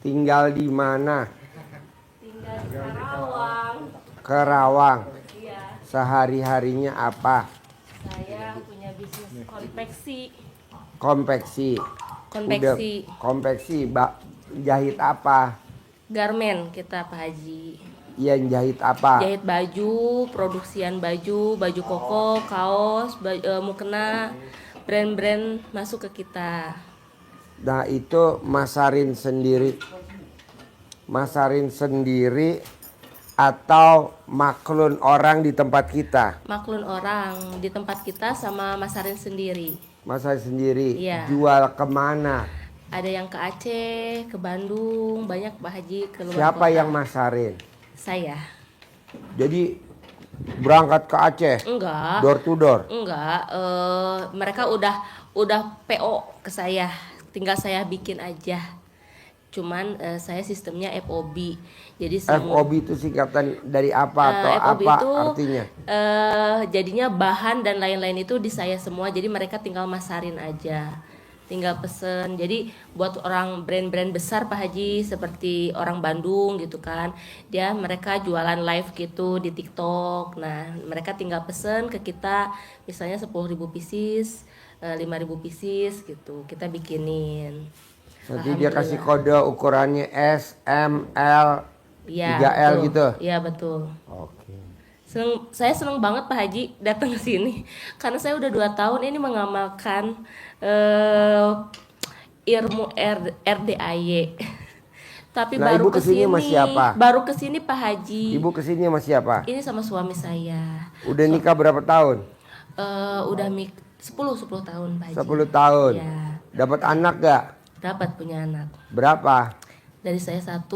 Tinggal di mana? Tinggal di Karawang. Kerawang. Iya. Sehari-harinya apa? Saya punya bisnis konveksi. Konveksi. Konveksi. Konveksi. Jahit apa? Garmen kita Pak Haji. Yang jahit apa? Jahit baju, produksian baju, baju koko, kaos, mukena, brand-brand masuk ke kita. Nah itu masarin sendiri. Masarin sendiri atau maklun orang di tempat kita? Maklun orang di tempat kita sama masarin sendiri. Masarin sendiri. Iya. Jual kemana? Ada yang ke Aceh, ke Bandung, banyak Pak Haji ke luar Siapa kota. yang masarin? Saya. Jadi berangkat ke Aceh? Enggak. Door to door? Enggak. Mereka udah PO ke saya. Tinggal saya bikin aja. Cuman saya sistemnya FOB. Jadi FOB itu singkatan dari apa atau FOB apa itu, artinya? Jadinya bahan dan lain-lain itu di saya semua. Jadi mereka tinggal masarin aja. Tinggal pesen. Jadi buat orang brand-brand besar Pak Haji seperti orang Bandung gitu kan, mereka jualan live gitu di TikTok. Nah mereka tinggal pesen ke kita misalnya 10.000 pieces, 5.000 pieces gitu, kita bikinin. Nanti dia kasih kode ukurannya S, M, L, Ya, 3L betul. gitu? Iya betul. Oke. Saya seneng banget Pak Haji datang ke sini karena saya udah 2 tahun ini mengamalkan ilmu RDAY. Tapi Nah, baru Ibu kesini sama siapa? Baru kesini Pak Haji. Ibu kesini sama siapa? Ini sama suami saya. Udah nikah berapa tahun? Udah 10 tahun Pak Haji. 10 tahun. Ya, Dapat anak gak? dapat punya anak. Berapa? Dari saya 1,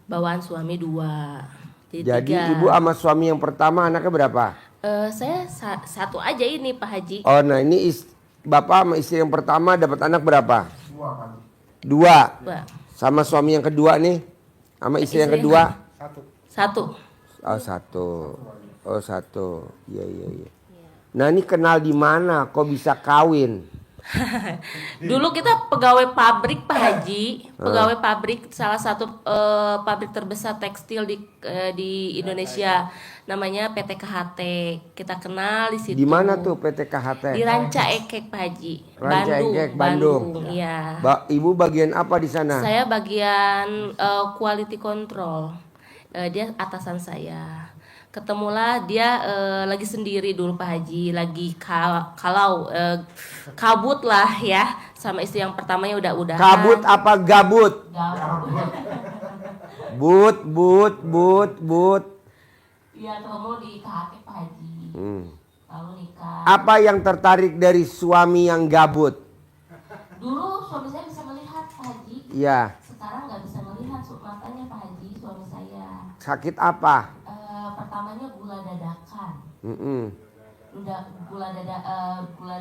bawaan suami 2. Jadi 3. ibu sama suami yang pertama anaknya berapa? Saya 1 aja ini Pak Haji. Oh, nah ini bapak sama istri yang pertama dapat anak berapa? 2. 2. Sama suami yang kedua nih? Sama istri yang kedua? 1. Oh, 1. Oh, 1. Iya. Nah, ini kenal di mana? Kok bisa kawin? Dulu kita pegawai pabrik Pak Haji, pegawai pabrik, salah satu pabrik terbesar tekstil di Indonesia, namanya PT KHT. Kita kenal di situ. Di mana tuh PT KHT? Di Ranca Ekek Pak Haji. Ranca Ekek, Bandung. Iya. Ibu bagian apa di sana? Saya bagian quality control. Dia atasan saya. Ketemulah dia lagi sendiri dulu Pak Haji, lagi kabut lah ya, sama istri yang pertamanya udah. Kabut apa gabut? But. Iya, ketemu di KHT Pak Haji. Lalu nikah. Apa yang tertarik dari suami yang gabut? Dulu suami saya bisa melihat Pak Haji. Iya. Sekarang nggak bisa melihat matanya Pak Haji, suami saya. Sakit apa? Pertamanya gula dadakan. Gula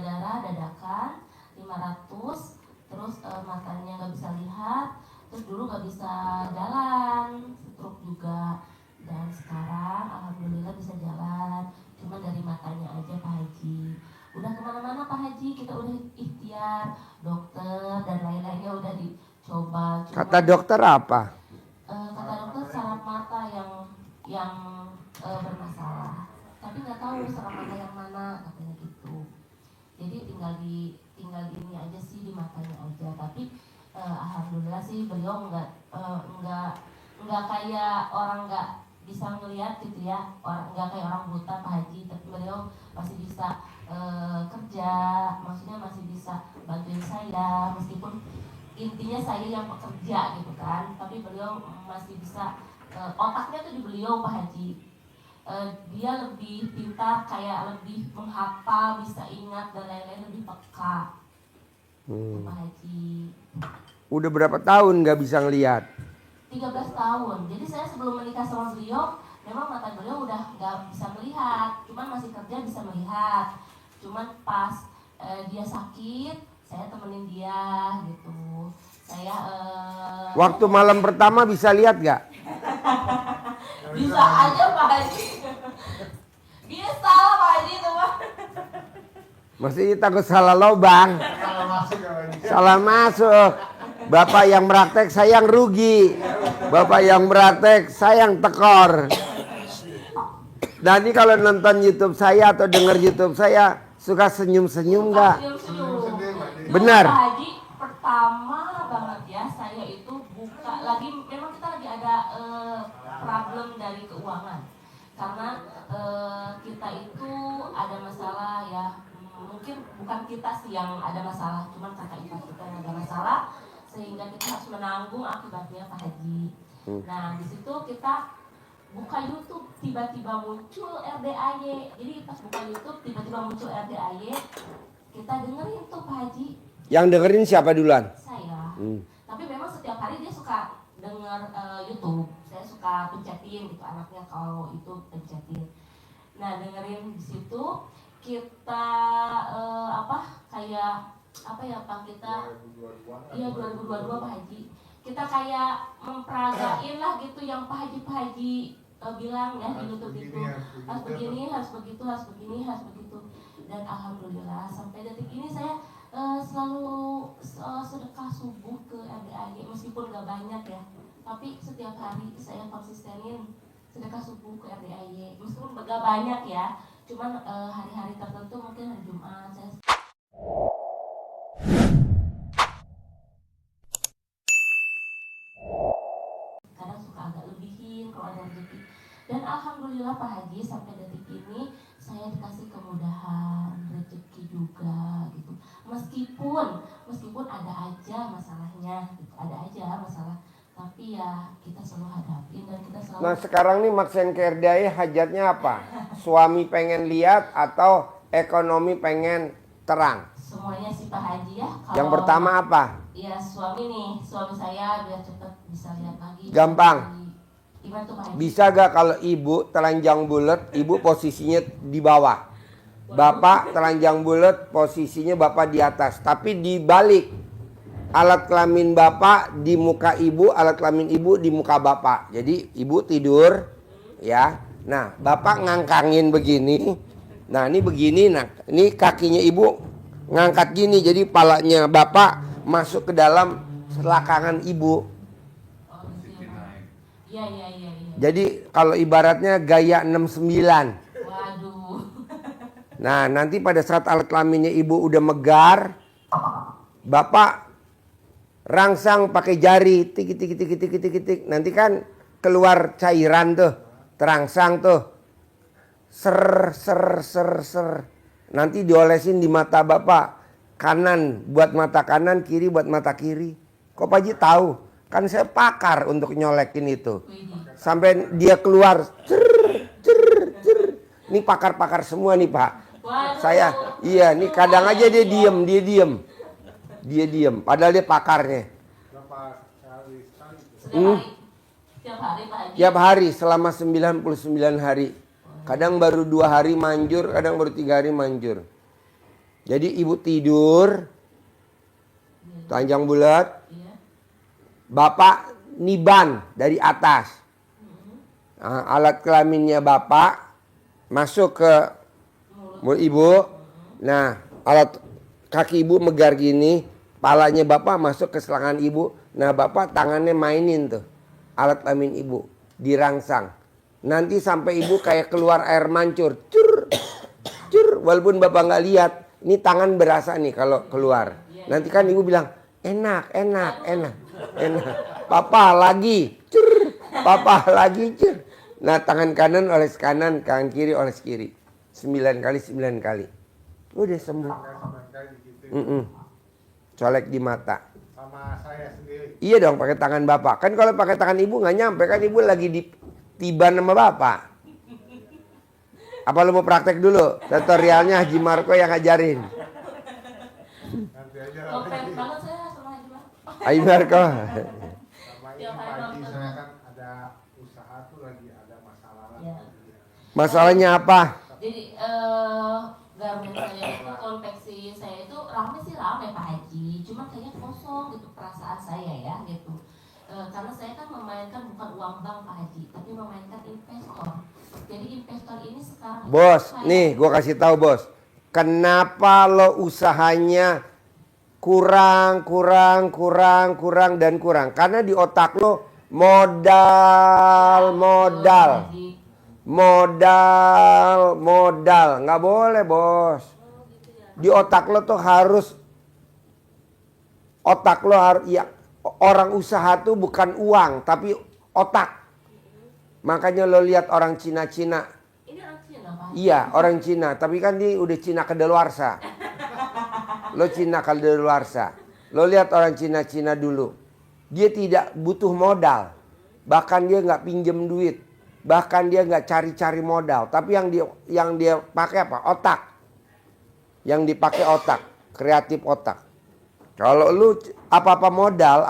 darah dadakan 500, terus matanya nggak bisa lihat, terus dulu nggak bisa jalan, stroke juga, dan sekarang alhamdulillah bisa jalan, cuma dari matanya aja Pak Haji. Udah kemana-mana Pak Haji, kita udah ikhtiar, dokter dan lain-lainnya udah dicoba. Kata dokter apa? Kata dokter saraf mata yang bermasalah, tapi nggak tahu saraf mata yang mana katanya gitu. Jadi tinggal di ini aja sih, di matanya aja. Tapi alhamdulillah sih beliau nggak kayak orang nggak bisa ngelihat gitu ya, nggak kayak orang buta Pak Haji. Tapi beliau masih bisa kerja, maksudnya masih bisa bantuin saya, meskipun intinya saya yang pekerja gitu kan. Tapi beliau masih bisa, otaknya tuh di beliau Pak Haji. Dia lebih pintar, kayak lebih menghafal, bisa ingat dan lain-lain, lebih peka. Pak Haji. Udah berapa tahun nggak bisa ngelihat? 13 tahun. Jadi saya sebelum menikah sama beliau, memang mata beliau udah nggak bisa melihat, cuman masih kerja bisa melihat. Cuman pas dia sakit, saya temenin dia gitu. Saya Waktu malam pertama bisa lihat nggak? bisa aja Pak Haji. Dia salah Pak Haji itu Pak. Masih takut salah lubang. Salah masuk. Bapak yang praktek saya yang rugi. Bapak yang praktek saya yang tekor. Dan ini kalau nonton YouTube saya atau denger YouTube saya suka senyum-senyum nggak? Senyum-senyum. Benar. Pak Haji, pertama banget ya saya itu buka lagi, memang kita lagi ada problem dari keuangan. Karena kita itu ada masalah ya, mungkin bukan kita sih yang ada masalah, cuman kakak ipar kita yang ada masalah, sehingga kita harus menanggung akibatnya Pak Haji. Nah di situ kita buka YouTube, tiba-tiba muncul RDAY. Jadi pas buka YouTube tiba-tiba muncul RDAY, kita dengerin tuh Pak Haji. Yang dengerin siapa duluan? Saya. Tapi memang setiap hari dia suka denger YouTube. Saya suka pencetin gitu, anaknya kalau itu pencetin. Nah dengerin di situ kita kita 2022 Pak Haji. Kita kayak memperagain lah gitu yang Pak Haji bilang ya di YouTube itu, harus begini, harus begitu, harus begini, harus begitu. Dan alhamdulillah sampai detik ini saya selalu sedekah subuh ke RDAY, meskipun gak banyak ya, tapi setiap hari saya konsistenin sedekah subuh ke RDAY, meskipun gak banyak ya, cuman hari-hari tertentu mungkin hari Jumat saya kadang suka agak lebihin kalau ada rezeki. Dan alhamdulillah Pak Haji sampai detik ini saya dikasih kemudahan rezeki juga gitu. Meskipun ada aja masalahnya, gitu. Ada aja masalah. Tapi ya kita selalu hadapin dan kita selalu. Nah sekarang nih maksen ke RDAY hajatnya apa? Suami pengen lihat atau ekonomi pengen terang? Semuanya sih Pak Haji ya. Yang pertama apa? Iya suami saya biar cepet bisa lihat lagi. Gampang. Gimana tuh Pak Haji? Bisa gak kalau ibu telanjang bulat, ibu posisinya di bawah, bapak telanjang bulat posisinya bapak di atas, tapi dibalik, alat kelamin bapak di muka ibu, alat kelamin ibu di muka bapak. Jadi ibu tidur ya, nah bapak ngangkangin begini, nah ini begini, nah ini kakinya ibu ngangkat gini, jadi palanya bapak masuk ke dalam selakangan ibu. Iya. Jadi kalau ibaratnya gaya 69. Waduh. Nah nanti pada saat alat kelaminnya ibu udah megar, bapak rangsang pakai jari, tik. Nanti kan keluar cairan tuh, terangsang tuh, ser. Nanti diolesin di mata bapak, kanan buat mata kanan, kiri buat mata kiri. Kok Pak Haji tahu? Kan saya pakar untuk nyolekin itu. Sampai dia keluar, cer. Ini pakar-pakar semua nih Pak. Waduh. Saya, iya nih kadang aja dia diem. Padahal dia pakarnya. Tiap hari Pak Haji. Tiap hari selama 99 hari. Kadang baru 2 hari manjur, kadang baru 3 hari manjur. Jadi ibu tidur, telanjang bulat. Bapak niban dari atas. Nah, alat kelaminnya bapak masuk ke mulut ibu. Nah, alat kaki ibu megar gini, palanya bapak masuk ke selangkangan ibu. Nah, bapak tangannya mainin tuh alat kelamin ibu, dirangsang. Nanti sampai ibu kayak keluar air mancur, cur. Walaupun bapak nggak lihat, ini tangan berasa nih kalau keluar. Nanti kan ibu bilang enak. Papa lagi, Papa lagi, Nah tangan kanan oles kanan, tangan kiri oles kiri. 9 kali. Udah sembuh. Colek di mata. Sama saya sendiri. Iya dong pakai tangan bapak. Kan kalau pakai tangan ibu nggak nyampe, kan ibu lagi ditiban sama bapak. Apa lu mau praktek dulu? Tutorialnya Haji Marco yang ngajarin. Nanti aja Kompleks banget saya sama Haji Marco. Haji Marco. sama ini pagi saya kan ada usaha tuh lagi ada masalah lah. Ya. Masalahnya apa? Jadi garmen saya itu, konveksi saya itu rame Pak Haji, cuma kayaknya kosong gitu perasaan saya ya gitu. Karena saya kan memainkan bukan uang bank Pak Haji, tapi memainkan investor. Jadi investor ini sekarang Bos, nih gua kasih tahu bos. Kenapa lo usahanya kurang, dan kurang. Karena di otak lo modal. Nggak boleh, bos. Di otak lo tuh harus, ya, orang usaha tuh bukan uang, tapi otak. Makanya lo lihat orang Cina-Cina. Ini orang Cina, Pak? Iya, orang Cina. Tapi kan dia udah Cina kedaluarsa. Lo Cina kedaluarsa. Lo lihat orang Cina-Cina dulu. Dia tidak butuh modal. Bahkan dia nggak pinjem duit. Bahkan dia nggak cari-cari modal. Tapi yang dia pakai apa? Otak. Yang dipakai otak. Kreatif otak. Kalau lu apa-apa modal.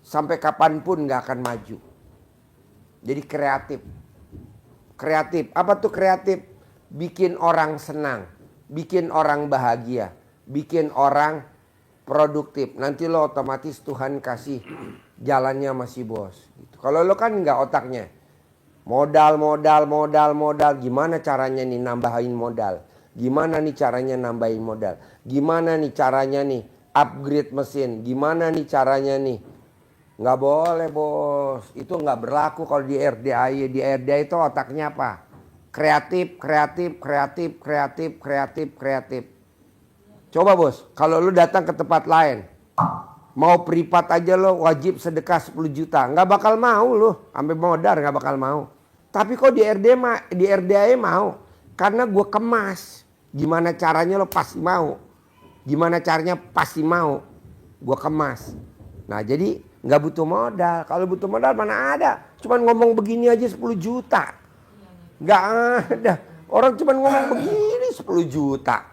Sampai kapanpun nggak akan maju. Jadi kreatif. Apa tuh kreatif? Bikin orang senang. Bikin orang bahagia. Bikin orang produktif. Nanti lo otomatis Tuhan kasih jalannya masih bos. Gitu. Kalau lo kan nggak otaknya. Modal. Gimana caranya nih nambahin modal? Gimana nih caranya nambahin modal? Gimana nih caranya nih upgrade mesin? Gimana nih caranya nih? Nggak boleh, bos. Itu nggak berlaku kalau di RDA. Di RDA itu otaknya apa? Kreatif. Coba, bos. Kalau lu datang ke tempat lain. Mau privat aja lo wajib sedekah 10 juta. Nggak bakal mau lu. Sampai modal nggak bakal mau. Tapi kok di RDA mau. Karena gue kemas. Gimana caranya lo pasti mau. Gimana caranya pasti mau. Gue kemas. Nah jadi nggak butuh modal. Kalau butuh modal mana ada. Cuman ngomong begini aja 10 juta. Nggak ada. Orang cuman ngomong begini 10 juta.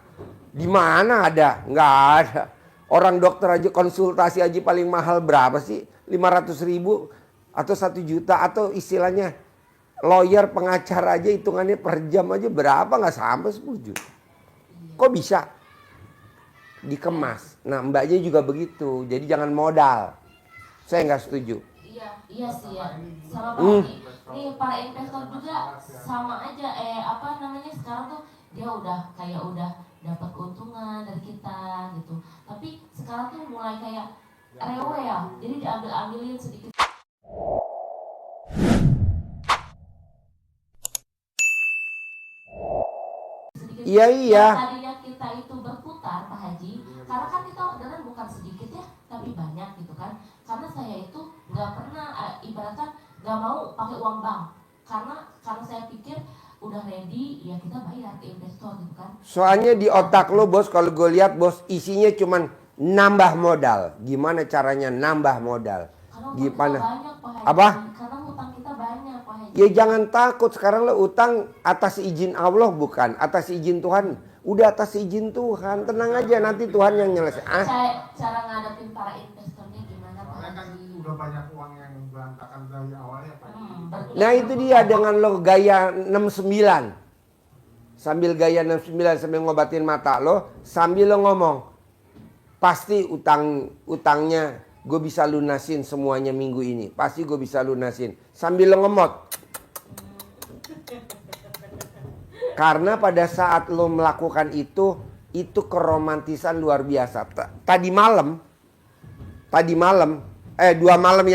Di mana ada? Nggak ada. Orang dokter aja konsultasi aja paling mahal berapa sih? 500.000 atau 1 juta. Atau istilahnya lawyer pengacara aja hitungannya per jam aja berapa? Nggak sampai 10 juta. Kok bisa? Dikemas. Nah mbaknya juga begitu. Jadi jangan modal. Saya nggak setuju. Iya sih ya. Sama Pak nih para investor juga sama aja. Sekarang tuh dia udah dapat keuntungan dari kita gitu. Tapi sekarang tuh mulai kayak rewel. Jadi diambil-ambilin sedikit. Iya. Tadinya kita itu berputar Pak Haji, karena kan kita orderan bukan sedikit ya, tapi banyak gitu kan. Karena saya itu nggak pernah ibaratkan nggak mau pakai uang bank, karena saya pikir udah ready ya kita bayar ke investor gitu kan. Soalnya di otak lo bos, kalau gue lihat bos isinya cuman nambah modal. Gimana caranya nambah modal? Gimana? Banyak, Pak Haji. Apa? Karena hutang kita banyak Pak Haji. Ya jangan takut, sekarang lo utang atas izin Allah bukan atas izin Tuhan. Udah atas izin Tuhan, tenang aja nanti Tuhan yang nyelesain. Cara ngadepin para investornya gimana Pak Soalnya kan Haji? udah banyak uang yang berantakan dari awalnya Pak. Nah itu dia dengan lo gaya 69. Sambil gaya 69 sambil ngobatin mata lo, sambil lo ngomong. Pasti utangnya gue bisa lunasin semuanya minggu ini. Pasti gue bisa lunasin. Sambil lo ngemot. Karena pada saat lo melakukan itu keromantisan luar biasa. Tadi malam, 2 malam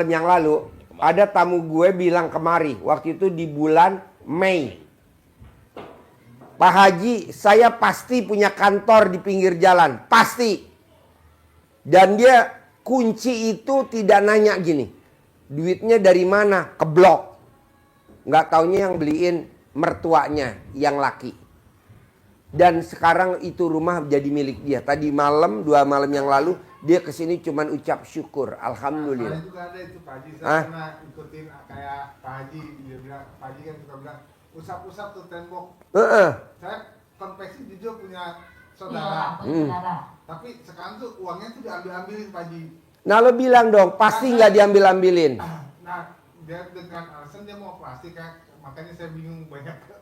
yang lalu, ada tamu gue bilang kemari. Waktu itu di bulan Mei. Pak Haji, saya pasti punya kantor di pinggir jalan. Pasti. Dan dia kunci itu tidak nanya gini. Duitnya dari mana? Keblok. Nggak taunya yang beliin mertuanya yang laki. Dan sekarang itu rumah jadi milik dia. Tadi malam, 2 malam yang lalu, dia kesini cuman ucap syukur. Alhamdulillah. Saya juga ada itu Pak Haji. Saya pernah ikutin kayak Pak Haji. Dia bilang, Pak Haji kan suka bilang, usap-usap tuh tembok. Saya konveksi jujur punya saudara. Tapi sekarang tuh uangnya tuh diambil-ambilin Pak Haji. Nah lo bilang dong, pasti nggak diambil-ambilin. Nah, dia dengan alasan dia mau plastik kan. Makanya saya bingung banyak.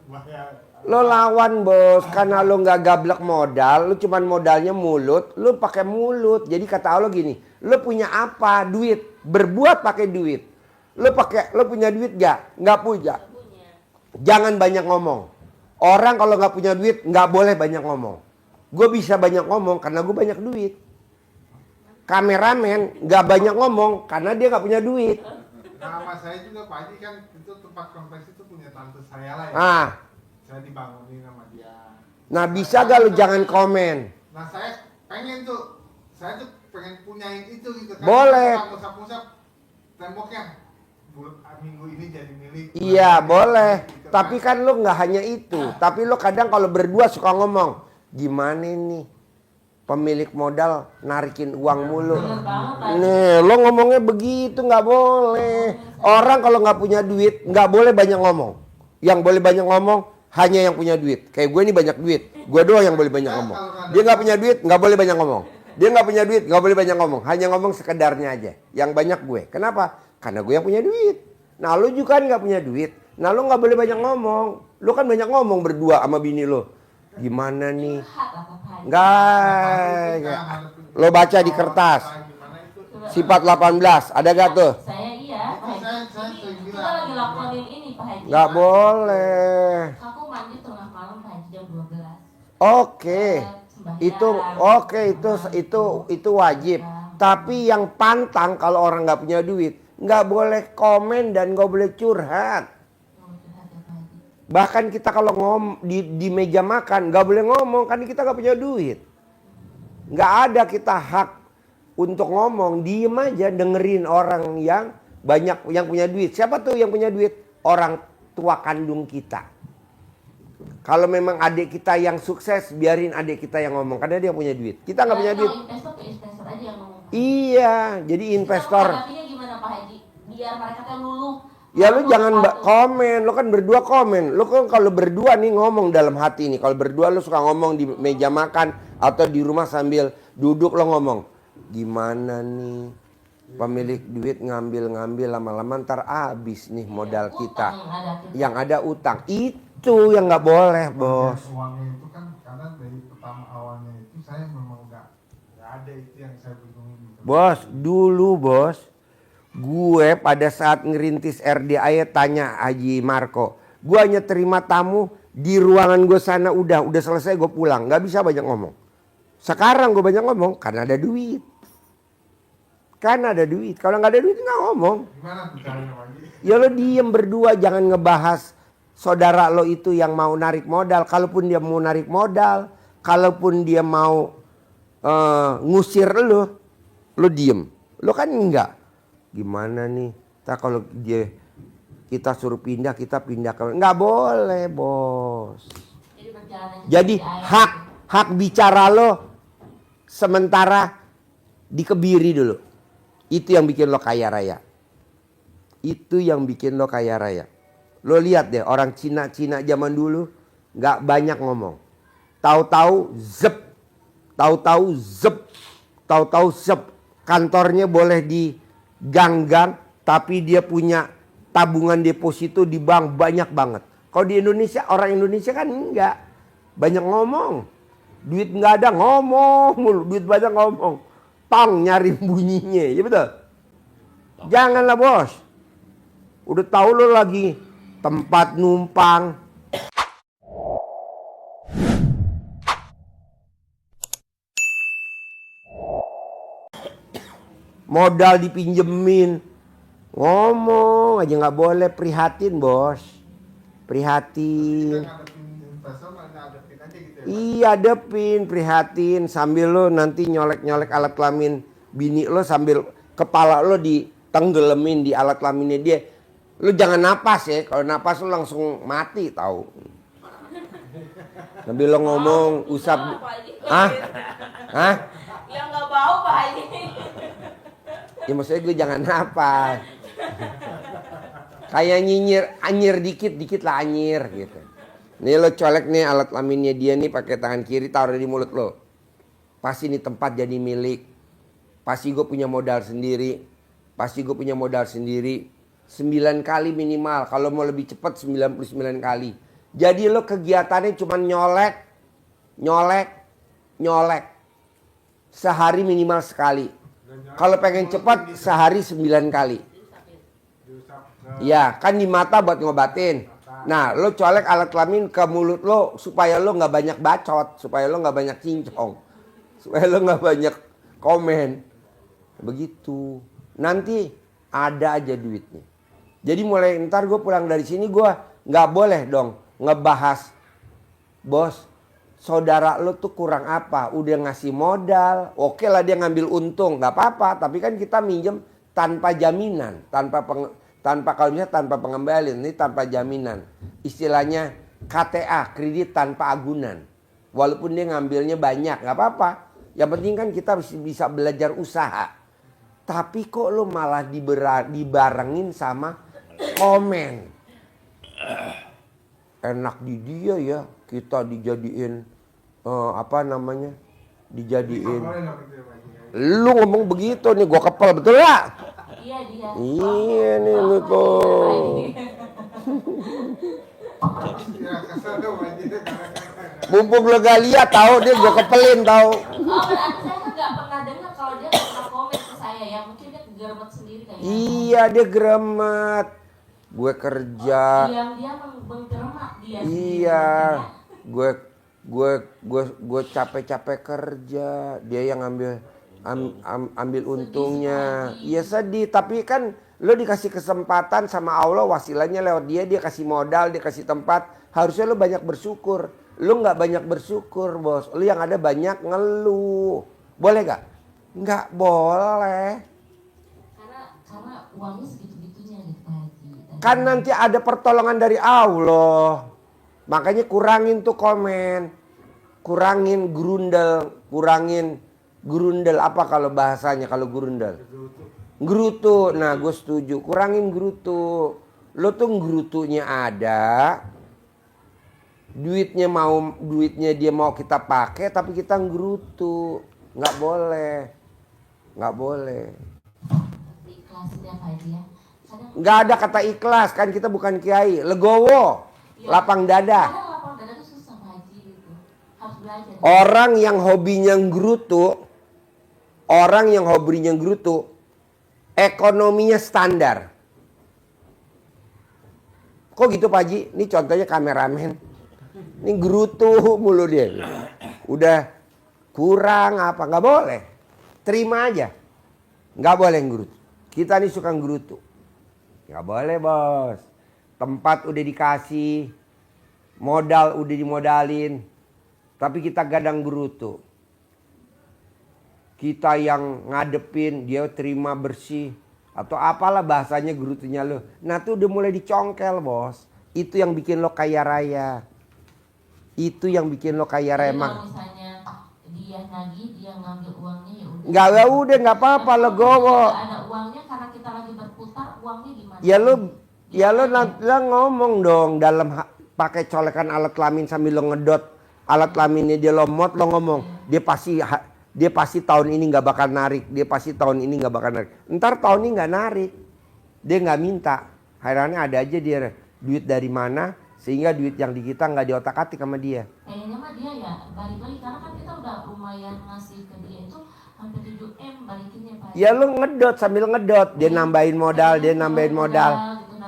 Lo lawan bos, karena lo nggak gablek modal, lo cuman modalnya mulut, lo pakai mulut. Jadi kata Allah gini, lo punya apa? Duit. Berbuat pakai duit. Lo punya duit gak? Nggak punya. Jangan banyak ngomong. Orang kalau nggak punya duit nggak boleh banyak ngomong. Gue bisa banyak ngomong karena gue banyak duit. Kameramen nggak banyak ngomong karena dia nggak punya duit. Nama saya juga Pak Haji kan itu tempat konferensi itu punya tante saya lah ya. Ah, Saya dibangunin sama dia. nah bisa gak lu jangan komen? Nah saya pengen tuh, saya tuh pengen punyain itu gitu kan. Boleh. Musap-musap temboknya. Minggu ini jadi milik. Iya boleh. Gitu Tapi kan lu nggak hanya itu. Tapi lu kadang kalau berdua suka ngomong, gimana nih pemilik modal narikin uang mulu. Bener banget, Nih lo ngomongnya begitu nggak boleh. Orang kalau nggak punya duit nggak boleh banyak ngomong. Yang boleh banyak ngomong hanya yang punya duit. Kayak gue ini banyak duit. Gue doang yang boleh banyak ngomong. Dia nggak punya duit nggak boleh banyak ngomong. Dia nggak punya duit nggak boleh banyak ngomong. Hanya ngomong sekedarnya aja. Yang banyak gue. Kenapa? Karena gue yang punya duit. Nah lu juga kan nggak punya duit. Nah lu nggak boleh banyak ngomong. Lu kan banyak ngomong berdua sama bini lu. Gimana nih? Enggak. Lo baca di kertas. Sifat 18. Ada gak tuh? Saya iya, Pak Haji. Kita lagi laporin ini Pak Haji. Nggak boleh. Aku mandi tengah malam Pak Haji jam 12. Oke. Itu wajib. Tapi yang pantang kalau orang nggak punya duit, nggak boleh komen dan nggak boleh curhat. Bahkan kita kalau di meja makan nggak boleh ngomong kan kita nggak punya duit. Nggak ada kita hak untuk ngomong, diem aja dengerin orang yang banyak yang punya duit. Siapa tuh yang punya duit? Orang tua kandung kita. Kalau memang adik kita yang sukses, biarin adik kita yang ngomong karena dia punya duit. Kita nggak punya duit. Investor aja yang ngomong. Iya, jadi investor. Artinya gimana Pak Haji? Biar mereka tuh luluh. Ya lu jangan komen, lu kan berdua komen. Lu kan kalau berdua nih ngomong dalam hati nih. Kalau berdua lu suka ngomong di meja makan atau di rumah sambil duduk lo ngomong. Gimana nih pemilik duit ngambil-ngambil lama-lama ntar habis nih modal kita. Yang ada utang. Itu yang nggak boleh bos. Uangnya itu kan karena dari pertama awalnya itu saya memang nggak ada itu yang saya bingungin gitu. Bos, dulu bos. Gue pada saat ngerintis RDA tanya Haji Marco. Gue hanya terima tamu di ruangan gue sana udah selesai gue pulang. Gak bisa banyak ngomong. Sekarang gue banyak ngomong karena ada duit. Karena ada duit. Kalau gak ada duit gak ngomong. Gimana tuh caranya lagi? Ya lo diem berdua jangan ngebahas saudara lo itu yang mau narik modal. Kalaupun dia mau narik modal. Kalaupun dia mau ngusir lo diem. Lo kan enggak. Gimana nih? Kalau kita suruh pindah, kita pindah ke nggak boleh bos. Jadi hak bicara lo sementara dikebiri dulu. Itu yang bikin lo kaya raya. Itu yang bikin lo kaya raya. Lo lihat deh orang Cina zaman dulu nggak banyak ngomong. Tahu-tahu zep, tahu-tahu zep, tahu-tahu zep. Kantornya boleh di gang-gang tapi dia punya tabungan deposito di bank banyak banget. Kalau di Indonesia orang Indonesia kan enggak banyak ngomong, duit nggak ada ngomong mulu, duit banyak ngomong, tong nyari bunyinya, ya betul. Janganlah bos, udah tahu lo lagi tempat numpang. Modal dipinjemin, ngomong aja nggak boleh, prihatin bos, prihatin. Iya adepin, prihatin sambil lo nanti nyolek-nyolek alat kelamin bini lo sambil kepala lo ditenggelamin di alat kelaminnya dia. Lo jangan napas ya, kalau napas lo langsung mati tahu. Sambil lo ngomong usap, Yang nggak bau Pak Haji. Ya maksudnya gue jangan napas. Kayak anyir dikit lah anyir gitu. Nih lo colek nih alat kelaminnya dia nih pakai tangan kiri taruh di mulut lo. Pasti nih tempat jadi milik. Pasti gue punya modal sendiri. 9 kali minimal. Kalau mau lebih cepat 99 kali. Jadi lo kegiatannya cuma nyolek. Sehari minimal sekali. Kalau pengen cepat sehari 9 kali. Ya kan di mata buat ngobatin. Nah, lo colek alat kelamin ke mulut lo supaya lo nggak banyak bacot, supaya lo nggak banyak cincong, supaya lo nggak banyak komen. Begitu. Nanti ada aja duitnya. Jadi mulai ntar gue pulang dari sini gue nggak boleh dong ngebahas, bos, saudara lo tuh kurang apa? Udah ngasih modal, oke lah dia ngambil untung, nggak apa-apa. Tapi kan kita minjem tanpa jaminan, tanpa kalau misalnya tanpa pengembalian, ini tanpa jaminan. Istilahnya KTA, kredit tanpa agunan. Walaupun dia ngambilnya banyak, nggak apa-apa. Yang penting kan kita bisa belajar usaha. Tapi kok lo malah dibarengin sama komen. Enak di dia ya, kita dijadiin dijadiin. Lu ngomong begitu nih, gua kepel betul gak? Iya dia. Iya nih lu tuh. Mumpung lo gak lihat tahu dia gua kepelin tahu. Oh berarti saya kan gak pernah dengar kalau dia pernah komen ke saya ya, mungkin dia geremet sendiri kayaknya. Iya dia geremet. Gue kerja. Dia menggeremet dia. Iya. Gue capek-capek kerja, dia yang ambil untungnya. Iya sedih, tapi kan lo dikasih kesempatan sama Allah, wasilahnya lewat dia kasih modal, dia kasih tempat. Harusnya lo banyak bersyukur. Lo nggak banyak bersyukur, bos. Lo yang ada banyak ngeluh. Boleh gak? Nggak boleh. Karena uangnya segitu-gitunya gitu Pak Haji. Kan nanti ada pertolongan dari Allah. Makanya kurangin tuh komen. Kurangin gerundel apa kalau bahasanya kalau gerundel? Gerutu. Nah, gue setuju. Kurangin gerutu. Lo tuh gerutunya ada. Duitnya dia mau kita pakai tapi kita gerutu. Nggak boleh. Nggak boleh. Ikhlasin ya Pak Haji ya. Nggak ada kata ikhlas, kan kita bukan kiai. Legowo, lapang dada. Kadang lapang dada tuh susah Pak Haji gitu. Harus belajar. Orang yang hobinya gerutu, ekonominya standar. Kok gitu Pak Haji? Ini contohnya kameramen. Ini gerutu mulu dia. Udah kurang apa? Nggak boleh. Terima aja. Nggak boleh gerutu. Kita nih suka gerutu. Nggak boleh bos. Tempat udah dikasih, modal udah dimodalin, tapi kita gadang gerutu. Kita yang ngadepin, dia terima bersih. Atau apalah bahasanya gerutunya lo. Nah tuh udah mulai dicongkel bos. Itu yang bikin lo kaya raya. Itu yang bikin lo kaya raya. Kalau misalnya dia nagih, dia ngambil uangnya ya udah. Nggak apa-apa legowo. Ada uangnya karena kita lagi berputar, uangnya gimana? Ya lo ngomong dong dalam pakai colekan alat kelamin sambil lo ngedot alat kelaminnya dia lomot, lo ngomong dia pasti tahun ini nggak bakal narik, dia pasti tahun ini nggak bakal narik. Ntar tahun ini nggak narik, dia nggak minta. Herannya ada aja dia duit dari mana sehingga duit yang di kita nggak diotak-atik sama dia. Kayaknya mah dia ya balik-balik karena kan kita udah lumayan ngasih ke dia itu hampir 7M balikinnya Pak. Ya lo ngedot sambil ngedot, dia nambahin modal, dia nambahin modal.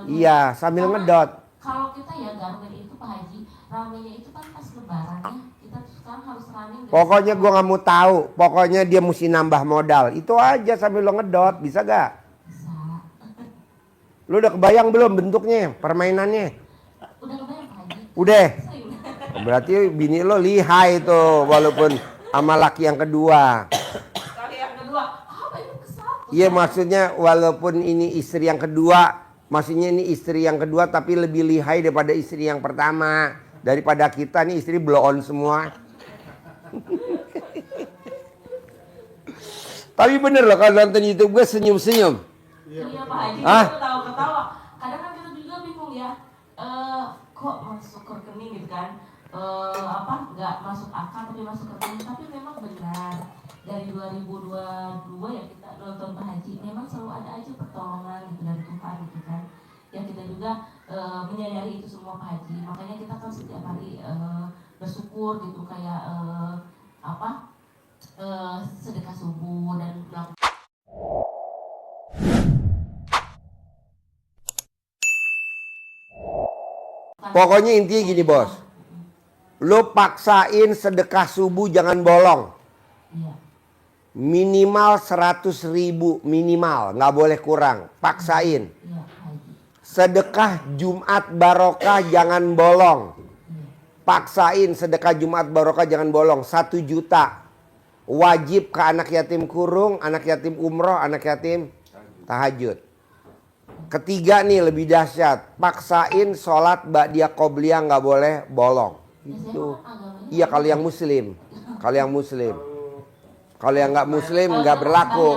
Iya, sambil ngedot. Kalau kita ya garmen itu Pak Haji, ramenya itu kan pas lebaran ya. Kita sekarang harus running. Pokoknya gue nggak mau tahu. Pokoknya dia mesti nambah modal. Itu aja sambil lo ngedot, bisa gak? Bisa. Lu udah kebayang belum bentuknya, permainannya? Udah kebayang Pak Haji? Udah. Sering. Berarti bini lo lihai tuh, walaupun sama laki yang kedua. Kali yang kedua, apa itu kesal? Iya maksudnya walaupun ini istri yang kedua, maksudnya ini istri yang kedua tapi lebih lihai daripada istri yang pertama. Daripada kita nih istri blow on semua. Tapi bener loh kalau nonton YouTube gue senyum-senyum. Iya Pak Haji, Ah? kita ketawa-ketawa. Kadang kan kita juga bingung ya, kok masuk ke rekening gitu kan? Nggak masuk akal tapi masuk rekening. Tapi memang benar dari 2022 ya kita nonton Pak Haji, memang selalu ada aja pertolongan gitu dari Tuhan gitu kan. Yang kita juga menyadari itu semua Pak Haji. Makanya kita kan setiap hari bersyukur gitu kayak sedekah subuh dan melakukan Pokoknya intinya gini bos. Lo paksain sedekah subuh jangan bolong. Iya. Minimal 100.000 minimal, nggak boleh kurang. Paksain. Iya, Pak Haji. Sedekah Jumat barokah jangan bolong. Iya. Paksain sedekah Jumat barokah jangan bolong. 1 juta. Wajib ke anak yatim kurung, anak yatim umroh, anak yatim tahajud. Ketiga nih lebih dahsyat. Paksain sholat ba'diyah qobliyah nggak boleh bolong. Itu. Iya kalau yang muslim. Kalau yang muslim. Kalau yang nggak muslim nggak berlaku.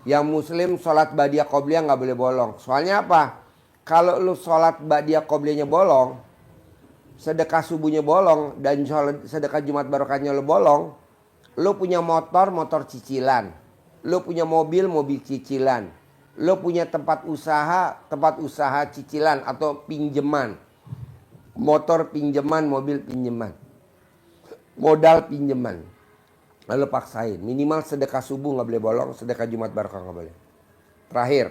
Yang muslim sholat ba'diyah qobliyah nggak boleh bolong. Soalnya apa? Kalau lu sholat ba'diyah qobliyahnya bolong, sedekah subuhnya bolong, dan sedekah Jumat barokahnya lu bolong, lu punya motor cicilan, lu punya mobil cicilan, lu punya tempat usaha cicilan atau pinjaman, motor pinjaman, mobil pinjaman, modal pinjaman. Lalu paksain minimal sedekah subuh nggak boleh bolong, sedekah Jumat barokah nggak boleh. Terakhir,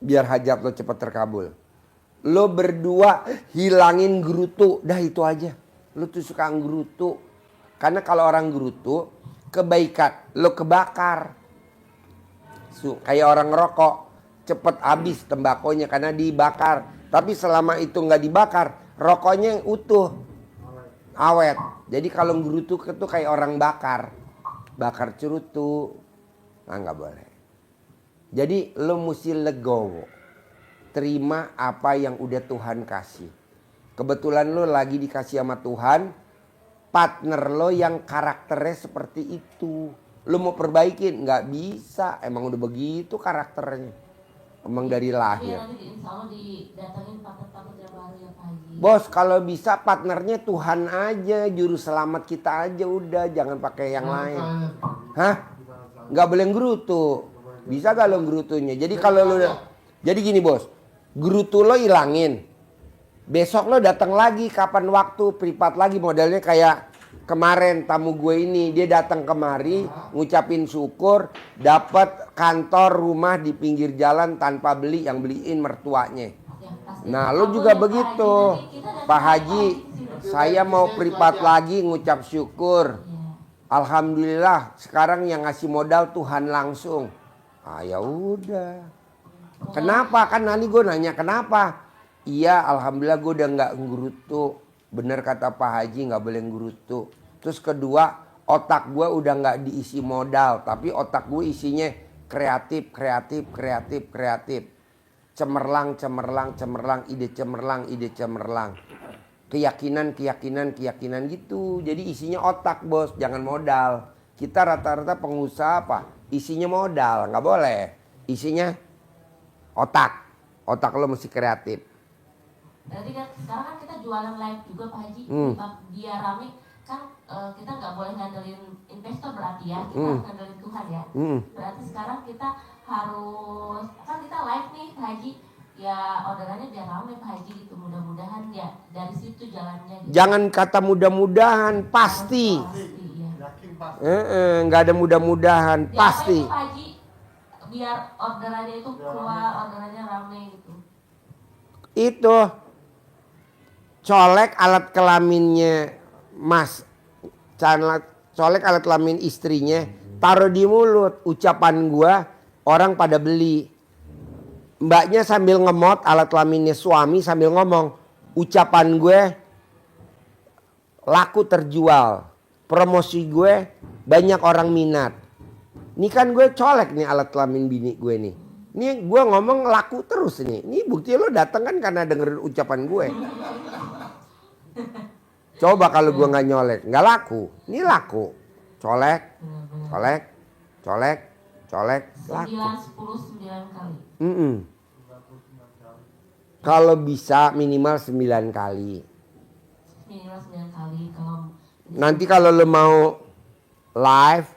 biar hajat lo cepat terkabul. Lo berdua hilangin gerutu, dah itu aja. Lo tuh suka gerutu. Karena kalau orang gerutu, kebaikan lo kebakar. Kayak orang ngerokok, cepet habis tembakonya karena dibakar. Tapi selama itu nggak dibakar, rokoknya utuh, awet. Jadi kalau gerutu itu kayak orang bakar cerutu, nggak boleh. Jadi lo mesti legowo. Terima apa yang udah Tuhan kasih. Kebetulan lo lagi dikasih sama Tuhan, partner lo yang karakternya seperti itu. Lo mau perbaikin? Nggak bisa, emang udah begitu karakternya. Emang dari lahir. Nanti insya Allah didatengin partner yang baru ya Pak Haji. Bos kalau bisa partnernya Tuhan aja, juru selamat kita aja udah, jangan pakai yang lain. Hah? Nggak boleh gerutu. Bisa gak lo gerutunya? Jadi kalau lo, jadi gini bos. Gerutu lo hilangin, besok lo datang lagi kapan waktu privat lagi, modelnya kayak kemarin tamu gue ini, dia datang kemari ngucapin syukur dapat kantor rumah di pinggir jalan tanpa beli, yang beliin mertuanya. Nah lo juga begitu Pak Haji, saya mau privat lagi ngucap syukur, alhamdulillah sekarang yang ngasih modal Tuhan langsung. Ah ya udah. Kenapa? Kan nanti gue nanya kenapa? Iya alhamdulillah gue udah gak ngerutu. Bener kata Pak Haji gak boleh ngerutu. Terus kedua otak gue udah gak diisi modal. Tapi otak gue isinya kreatif. Cemerlang, ide cemerlang. Keyakinan gitu. Jadi isinya otak bos, jangan modal. Kita rata-rata pengusaha apa? Isinya modal, gak boleh. Isinya otak lo mesti kreatif. Berarti kan sekarang kan kita jualan live juga Pak Haji, biar rame kan kita nggak boleh ngandelin investor berarti ya, kita harus ngandelin Tuhan ya. Berarti sekarang kita harus, kan kita live nih Pak Haji, ya orderannya biar rame Pak Haji gitu, mudah-mudahan ya dari situ jalannya. Gitu. Jangan kata mudah-mudahan, pasti. Nggak ada mudah-mudahan, ya, pasti. Pak Haji, biar orderannya itu keluar, orderannya rame gitu. Itu colek alat kelaminnya Mas, colek alat kelamin istrinya, taruh di mulut. Ucapan gua orang pada beli. Mbaknya sambil ngemot alat kelaminnya suami sambil ngomong, ucapan gue laku terjual, promosi gue banyak orang minat. Ini kan gue colek nih alat kelamin bini gue nih. Ini gue ngomong laku terus nih. Ini bukti lo datang kan karena dengerin ucapan gue. Coba kalau gue nggak nyolek, nggak laku. Ini laku. Colek, laku. 9 kali. Kalau bisa minimal 9 kali. Minimal 9 kali. Nanti kalau lo mau live,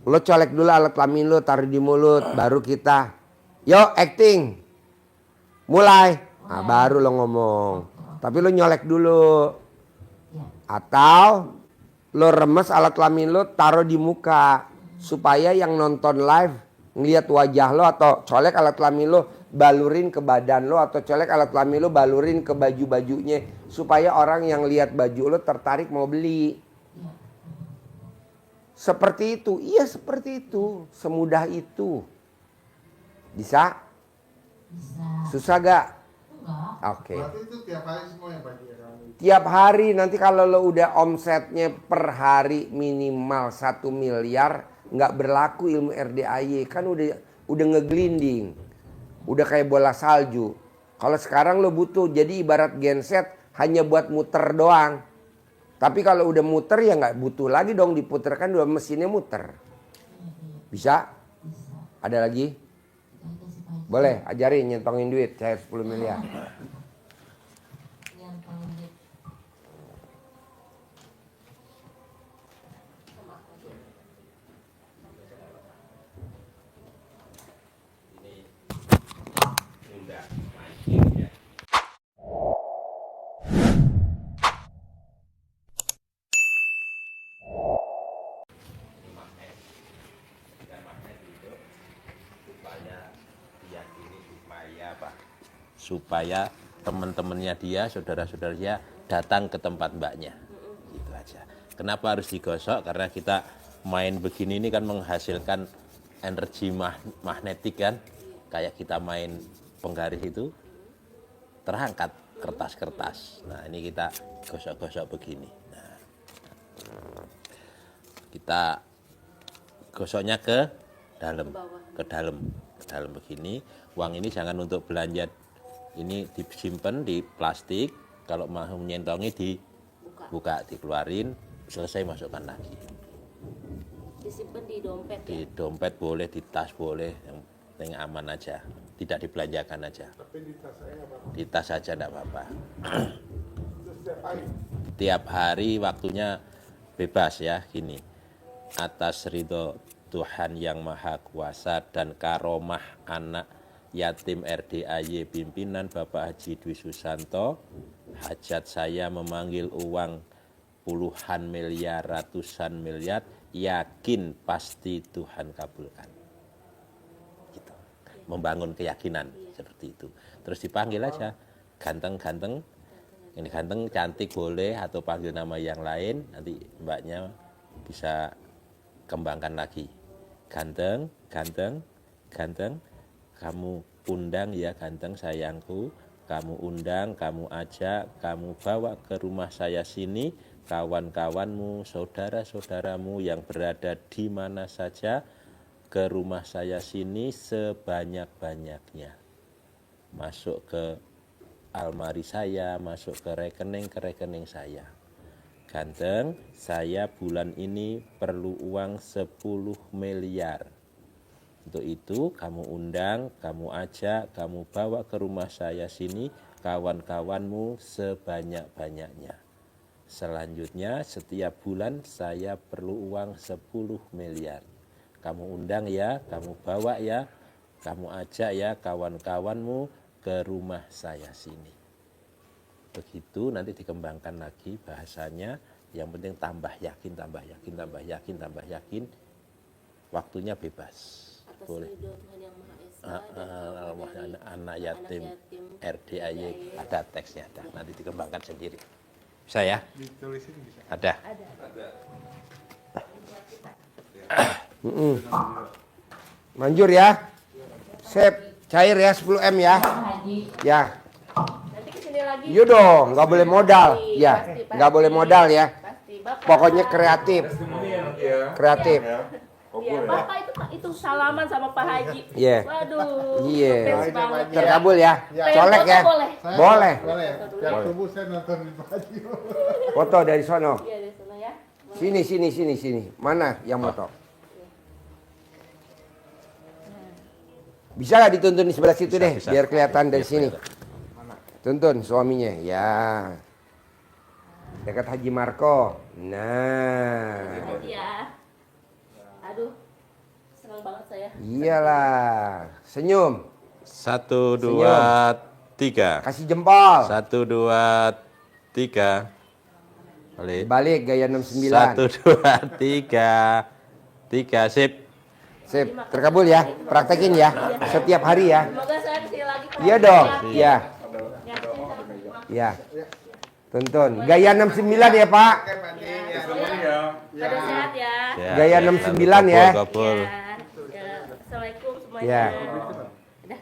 lo colek dulu alat kelamin lo, taruh di mulut, baru kita, yo acting, mulai, nah, baru lo ngomong. Tapi lo nyolek dulu, atau lo remes alat kelamin lo, taruh di muka, supaya yang nonton live ngeliat wajah lo, atau colek alat kelamin lo, balurin ke badan lo, atau colek alat kelamin lo balurin ke baju-bajunya supaya orang yang lihat baju lo tertarik mau beli. Seperti itu. Iya, seperti itu. Semudah itu. Bisa? Bisa. Susah gak? Enggak. Oke. Berarti itu tiap hari semua ya Pak Haji? Tiap hari, nanti kalau lo udah omsetnya per hari minimal 1 miliar, nggak berlaku ilmu RDAY, kan udah ngeglinding, udah kayak bola salju. Kalau sekarang lo butuh, jadi ibarat genset hanya buat muter doang. Tapi kalau udah muter ya nggak butuh lagi dong diputerkan, dua mesinnya muter. Bisa? Bisa. Ada lagi? Itu sih Pak Haji. Boleh, ajarin nyentongin duit, cair 10 miliar. Yang paling di supaya teman-temannya dia, saudara-saudara dia datang ke tempat mbaknya. Gitu aja. Kenapa harus digosok? Karena kita main begini ini kan menghasilkan energi magnetik kan. Kayak kita main penggaris itu terangkat kertas-kertas. Nah, ini kita gosok-gosok begini. Nah, kita gosoknya ke dalam begini. Uang ini jangan untuk belanja, ini disimpan di plastik. Kalau mau menyentongi dibuka, dikeluarin, selesai masukkan lagi. Disimpan di dompet ya? Di dompet boleh, di tas boleh, yang penting aman aja, tidak dibelanjakan aja. Tapi di tas saya nggak apa-apa. Di tas saja tidak apa-apa. Terus setiap hari. Tiap hari waktunya bebas ya, gini. Atas ridho Tuhan yang Maha Kuasa dan karomah anak yatim RDAY pimpinan Bapak Haji Dwi Susanto, hajat saya memanggil uang puluhan miliar, ratusan miliar, yakin pasti Tuhan kabulkan. Gitu. Membangun keyakinan seperti itu. Terus dipanggil aja, ganteng-ganteng, ini ganteng, cantik boleh, atau panggil nama yang lain, nanti mbaknya bisa kembangkan lagi. Ganteng, ganteng, ganteng, kamu undang ya ganteng sayangku, kamu undang, kamu ajak, kamu bawa ke rumah saya sini, kawan-kawanmu, saudara-saudaramu yang berada di mana saja, ke rumah saya sini sebanyak-banyaknya. Masuk ke almari saya, masuk ke rekening saya. Ganteng, saya bulan ini perlu uang 10 miliar. Untuk itu kamu undang, kamu ajak, kamu bawa ke rumah saya sini kawan-kawanmu sebanyak-banyaknya. Selanjutnya setiap bulan saya perlu uang 10 miliar. Kamu undang ya, kamu bawa ya, kamu ajak ya kawan-kawanmu ke rumah saya sini. Begitu nanti dikembangkan lagi bahasanya, yang penting tambah yakin, tambah yakin, tambah yakin, tambah yakin. Waktunya bebas. Atas Boleh. ridho Tuhan yang Maha Esa dan dari Anak yatim RDAY RDAY. ada teksnya, ada. Nanti dikembangkan sendiri. Bisa ya? Ditulisin bisa. Ada. Manjur ya? Sip, cair ya 10 M ya? Pak Haji. Ya. Nanti kesini lagi. Yuk dong, nggak boleh modal. Pasti, Ya, pasti, nggak boleh modal ya. Pasti. Bapak, Pokoknya kreatif. Kreatif. Iya, Bapak itu salaman sama Pak Haji. Iya. Waduh. Iya. ngefans banget ya. Terkabul ya. Ya. Colek ya. Boleh. Boleh. Boleh. Tiap subuh saya nonton di Pak Haji. Foto dari sono. Iya, dari sana ya. Sini. Mana yang foto? Bisa nggak dituntun di sebelah situ deh, Bisa. biar kelihatan dari Iya, sini. boleh. Tuntun suaminya, ya. Dekat Haji Marco. Nah, Haji ya. Aduh. Senang banget saya. iyalah. Senyum, 1, 2, 3. kasih jempol. 1, 2, 3. Balik. Balik gaya 69. 1, 2, 3. 3, sip. Sip, terkabul ya. Praktekin ya. Setiap hari ya. Semoga saya kesini lagi. Pak. Iya dong. Yakin. Iya. Yakin. Ya. Tonton. Gaya 69 ya, Pak. Oke, Pak Haji. Ya. Pada sehat ya. Ya, Gaya 69 ya. Kabul. Ya. Assalamualaikum semuanya. Ya. Dah.